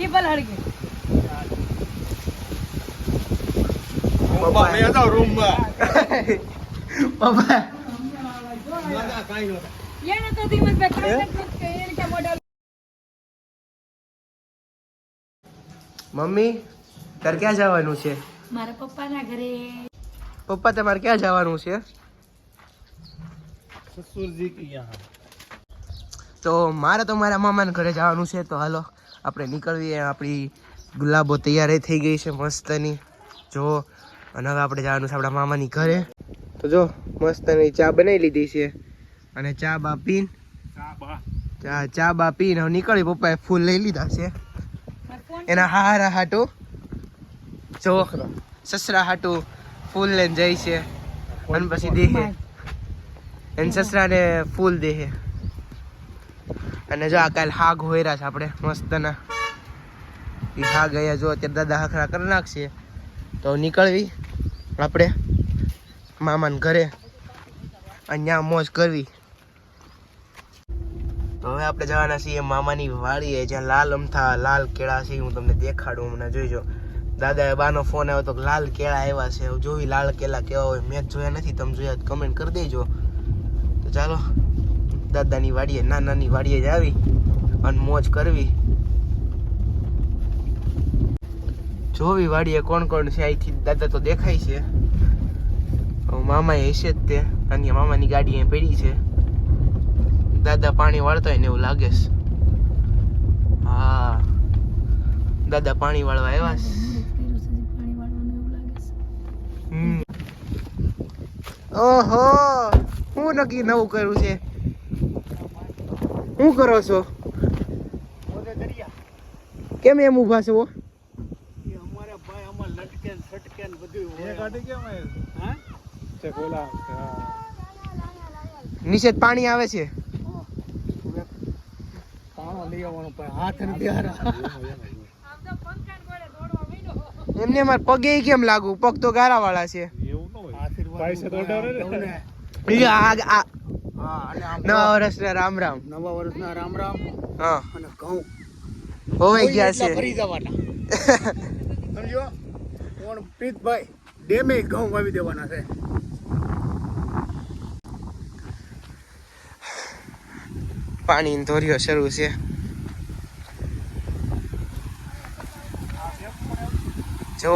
હળગી ભલ હળગી પપ્પા મેં તો રૂમ માં પપ્પા ના કાઈ નહોતા એને તો ધીમત બે કાંઈ કે એને કે મોડલ મમ્મી તાર ક્યાં જવાનું છે? મારા પપ્પાના ઘરે પપ્પા તમારે ક્યાં જવાનું છે? ससुर जी की यहाँ તો મારે તો મારા મામાના ઘરે જવાનું છે. તો હાલો આપણે નીકળીએ. આપણી ગુલાબો તૈયાર થઈ ગઈ છે મસ્તની જો. અને હવે આપણે જવાનું છે આપણા મામાની ઘરે. તો જો મસ્તની ચા બનાવી લીધી છે અને ચા બા પીને ચા બા પીને હવે નીકળી. પપ્પાએ ફૂલ લઈ લીધા છે એના હારા હાટું. જો સસરા હાટું ફૂલ લઈને જાય છે અને પછી દેહે એને સસરાને ફૂલ દેહે. અને જો આ કાલ હાગ હોયરા છે આપણે મસ્તના. એ હાગ અહીંયા જો અત્યારે દાદા હખરા કરી નાખશે. તો નીકળવી આપણે મામાને ઘરે અહીંયા મોજ કરવી. તો હવે આપણે જવાના છીએ મામાની વાડીએ જ્યાં લાલ અમથા લાલ કેળા છે. હું તમને દેખાડું હમણાં જોઈજો. દાદાએ બાનો ફોન આવ્યો તો લાલ કેળા આવ્યા છે. જોવી લાલ કેળા કેવા હોય. મેં જોયા નથી, તમે જોયા કમેન્ટ કરી દેજો. તો ચાલો દાદાની વાડીએ નાની વાડીએ જ આવી અને મોજ કરવી. જોવી વાડીએ કોણ કોણ છે. અહીંથી દાદા તો દેખાય છે. મામા હશે જ તે. અને મામાની ગાડી અહીં પડી છે. દાદા પાણી વાળતા હોય ને એવું લાગે છે. હા દાદા પાણી વાળવા આવ્યા છે. ઓહો હું નક્કી નવું કર્યું છે. શું કરો છો? કેમ એમ ઊભા છો? हमारे भाई हमार लटकेन सटकेन બધું હોય એ ગાડી કેમ આવે હા છે કોલા નીચે પાણી આવે છે. પાણો લઈ આવવાનો પણ હાથ ને બિહારા આમ તો પંખાન ગોળે દોડવા માંડ્યો એમને માર પગે કેમ લાગુ? પગ તો ગારા વાળા છે. એવું ન હોય પૈસા તો ડરે ને નવા વર્ષના રામ રામ. નવા વર્ષના રામ રામ હા અને ઘઉં હોવાઈ ગયા છે. ફરી જવાના સમજો કોણ પ્રીતભાઈ ડેમે ઘઉં વાવી દેવાના છે. પાણી ધોર્યો શરૂ છે. જો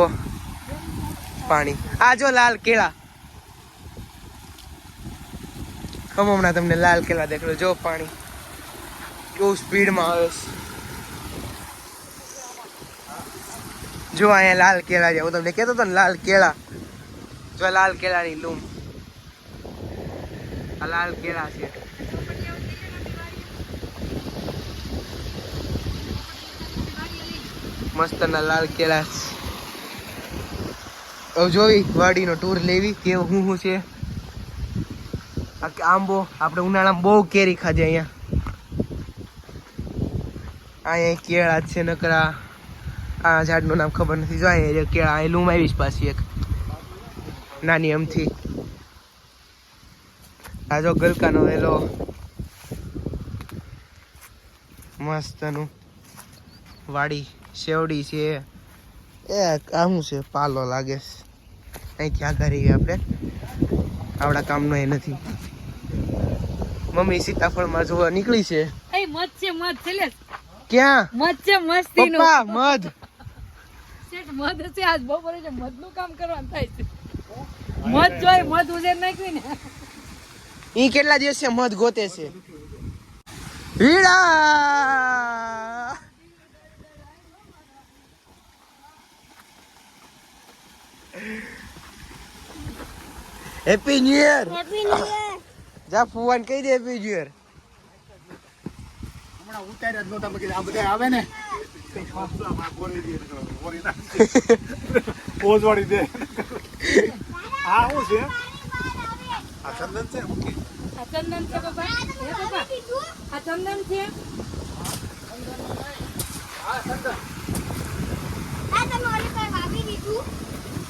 પાણી આ જો લાલ કેળા. હમણાં તમને લાલ કેળા દેખાડો. જો પાણી કેવું સ્પીડમાં આવે છે. જો અહીંયા લાલ કેળા છે. હું તમને કહેતો હતો ને લાલ કેળા. જો લાલ કેળાની લૂમ. આ લાલ કેળા છે. મસ્તના લાલ કેળા. હવે જોવી વાડીનો ટૂર લેવી કેવું શું છે. આંબો આપણે ઉનાળામાં બહુ કેરી ખાધી અહીંયા. અહીંયા કેળા છે નકરા. આ ઝાડનું નામ ખબર નથી. જો અહીંયા કેળા અહીં લૂમ આવીશ પાછી એક નાની અમથી. આ જો ગલકાનો વેલો મસ્તનું. વાડી શેવડી છે. એ આમ છે પાલો લાગે છે. અહીંથી આગળ રહીએ આપણે. આવડા કામનો એ નથી. મમ્મી સીતાફળમાં જોવા નીકળી છે. એ મધ છે મધ છે લે ક્યાં? મધ છે મસ્તીનું પપ્પા મધ. શેઠ મધ છે આજ બપોરે છે મધનું કામ કરવાનું થાય છે. મધ જોઈ મધ ઉજેર નાખ્યું ને ઈ કેટલા દિવસ છે મધ ગોતે છે. હીડા હેપી ન્યુ યર. જા ફુવાન કહી દે હેપી ન્યુ યર. હમણાં ઉતાર્યા જ નહોતા આ બધા આવે ને પોઝવાડી દે. આ શું છે? આ ચંદન છે. આ ચંદન છે બાબા. હે બાબા આ ચંદન છે.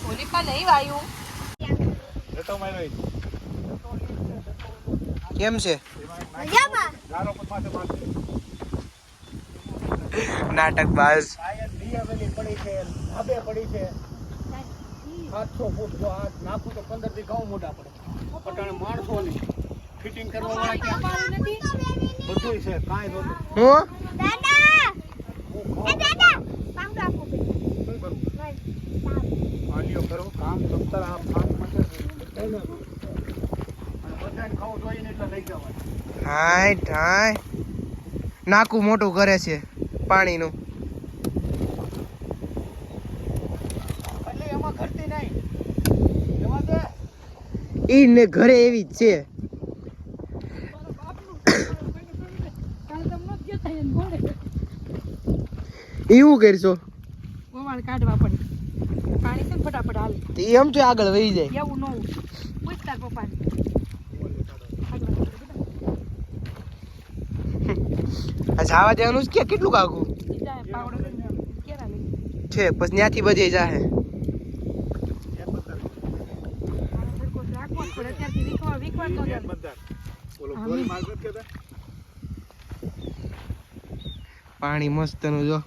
ઓલી પર નહીં વાયું. કેમ છે? નાટકબાજ. આયન દિયાવેલી પડી છે, ધાબે પડી છે. 700 ફૂટ જો આ નાખું તો 15 થી ઘઉં મોટા પડે. પટાણે માણસો ની ફિટિંગ કરવા વાળા ક્યાં? બધુંય છે, કાંઈ નહોતું. હું આલ્યો કરો કામ તમતાર આ ફાંક માટે અને બધાને ખાવું જોઈએ ને એટલે લઈ જવાય. હાય નાકું મોટું કરે છે પાણીનું. એટલે એમાં ઘટતી નહીં. એમાં દે ઈ ને ઘરે એવી જ છે. એવું કરશો કાઢવા પડે પાણી છે ને ફટાફટ હાલે તો એમ તો આગળ વહી જાય. એવું ન પૂછ તાર પપ્પાને આ જવા દેવાનું છે કે કેટલું કાકું પાવડો કેરા લઈ છે પછી ત્યાંથી બધે જાહે. રાખવો જ પડે ત્યાંથી વિકવા તો જાય. બંદર ઓલો ગોલ માર્કેટ કેતા પાણી મસ્ત નું જો.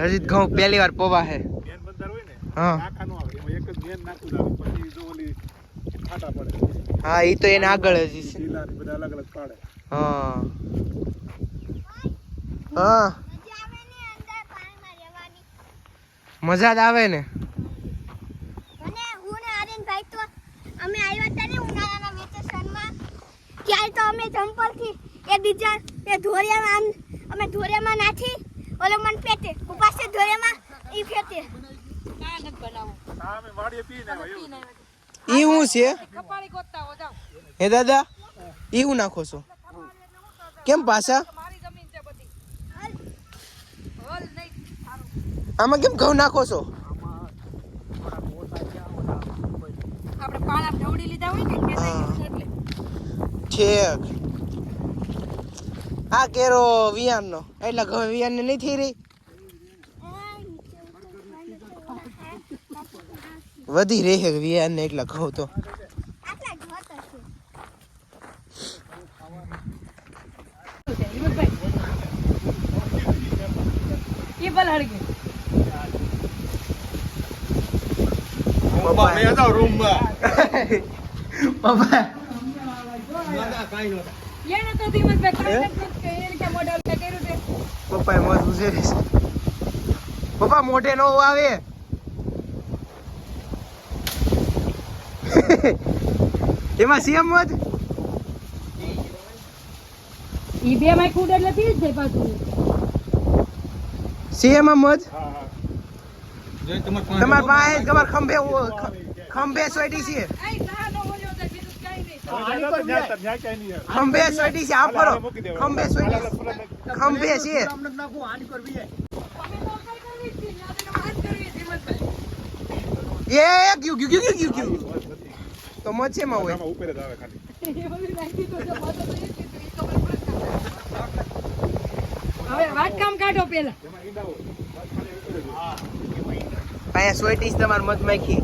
રજીત ઘઉં પહેલી વાર પોવા હે. મેન બંદર હોય ને હા નાખાનું આવે એમાં એક જ મેન નાખું આવે પછી જો ઓલી ફાટા પડે હા ઈ તો એને આગળ જ છે. શીલા ને બધા અલગ અલગ પાડે. હા હા મજા જ આવે ને. અમે આવ્યા હતા ને ઉનાળાના વેકેશનમાં ત્યારે તો અમે જમ્પરથી એકબીજા એ ધોરિયામાં અમે ધોરિયામાં નાખી ઓલો મન પેટે ઉપાસે ધોરિયામાં ઈ ફેટે કાંઈ નથી બનાવવું. હા અમે વાડીએ પીને આવ્યા એવું. ઈ હું છે કપાળી ગોતતા હો જાઓ. હે દાદા ઈ હું નાખો છો કેમ પાછા મારી જમીન છે બધી. હલ નહીં સારું. આમાં કેમ ઘઉં નાખો છો? આપણે પાળા ઢવડી લીધા હોય ને ખેંચાઈ ગયું છે એટલે છેક આ કેરો વિયાનનો એટલે ઘઉં વિયાન ને નહીં થઈ રહી વધી રહે વિયાન ને એટલા ઘઉં તો. આટલા જ હોતા છે ઈ ભલે હળગે. બાબા મેં જાવ રૂમમાં પપ્પા એને તો ધીમતભાઈ કાંઈ નથી કે એને કે મોડલ કે કર્યું છે. પપ્પા મત ઉજે પપ્પા મોઢે નો આવે. એમાં સીએમ મત ઈ બે માં કુડ એટલે પી જ જાય પાછું. સીએમ મત હા હા તમાર પાસે તમાર ખંભે સોઈટી છે. આઈ સહા નો બોલ્યો તો બીજું કાંઈ નહીં. ન્યા ક્યાંય નહીં આવે. ખંભે સોઈટી છે. આ ફરો ખંભે સોઈટી ખંભે છે. અમે તો કઈ કરવી જ છે યાદ વાત કરવી ધીમતભાઈ. એ ગયું તો મત છે માં હોય. આમાં ઉપર જ આવે ખાલી. એવી નાખી તો જો વાતો તો એ જ કીધું, ઈ તો બરાબર જ કામ. હવે વાત કામ કાઢો પેલા. એમાં ઈંડા હોય. બસ ખાલી ઉપર જ હોય. અહીંયા સોઈટી છે તમાર મત માખી.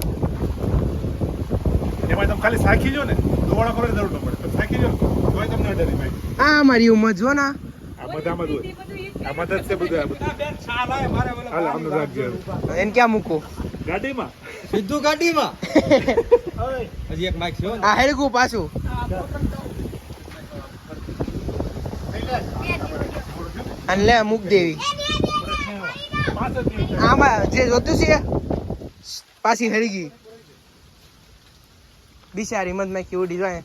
એમાં તમે ખાલી સાખી જો ને દોવાળા કરો જરૂર ન પડે. તમે સાખી જો તોય તમને અડે નહીં ભાઈ. આ અમારી મત જો ના આ બધામાં જ હોય. આ મદદ છે બધું આ બધું. હાલ આમને રાખજે. એને ક્યાં મૂકું ગાડીમાં સીધું ગાડીમાં હજી એક માઇક છે હો ને. આ હેડકું પાછું અને લે મૂક દેવી. પાંચ જ દિવસ આમાં જે જોતું છે પાછી હળગી બિચારી મત માં કેવું ડિઝાઇન.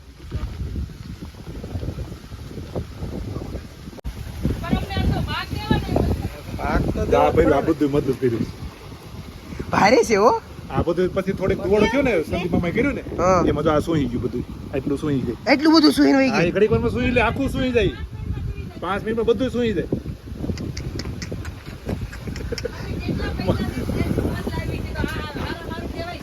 પણ અમને આ તો ભાગ દેવાનો આ ભાઈ આ બધું મદદ કર્યું. ભારે છે હો. આ બધું પછી થોડીક દોડ થયો ને સંદીપ મામાએ કર્યું ને હા. એમાં તો આ સુઈ ગયું બધું એટલું સુઈ ગયું. એટલું બધું સુઈને વહી આ ગઈ. ઘડીક વારમાં સુઈ લે આખું સુઈ જાય 5 મિનિટમાં બધું સુઈ જાય. કેટલા પૈસા છે વાત લાવી છે તો આ હારું કહેવાય.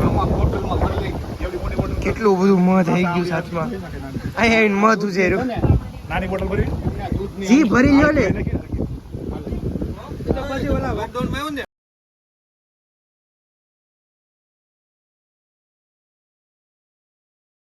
આમાં બોટલમાં ભરી લઈ. એવડી મોટી બોટલ કેટલું બધું મધ થઈ ગયું સાચમાં. અહીંયા મધ ઉજેર્યું નાની બોટલ ભરી જી ભરી લ્યો લે. એ તો પછી ઓલા લોકડાઉનમાં આવ્યું ને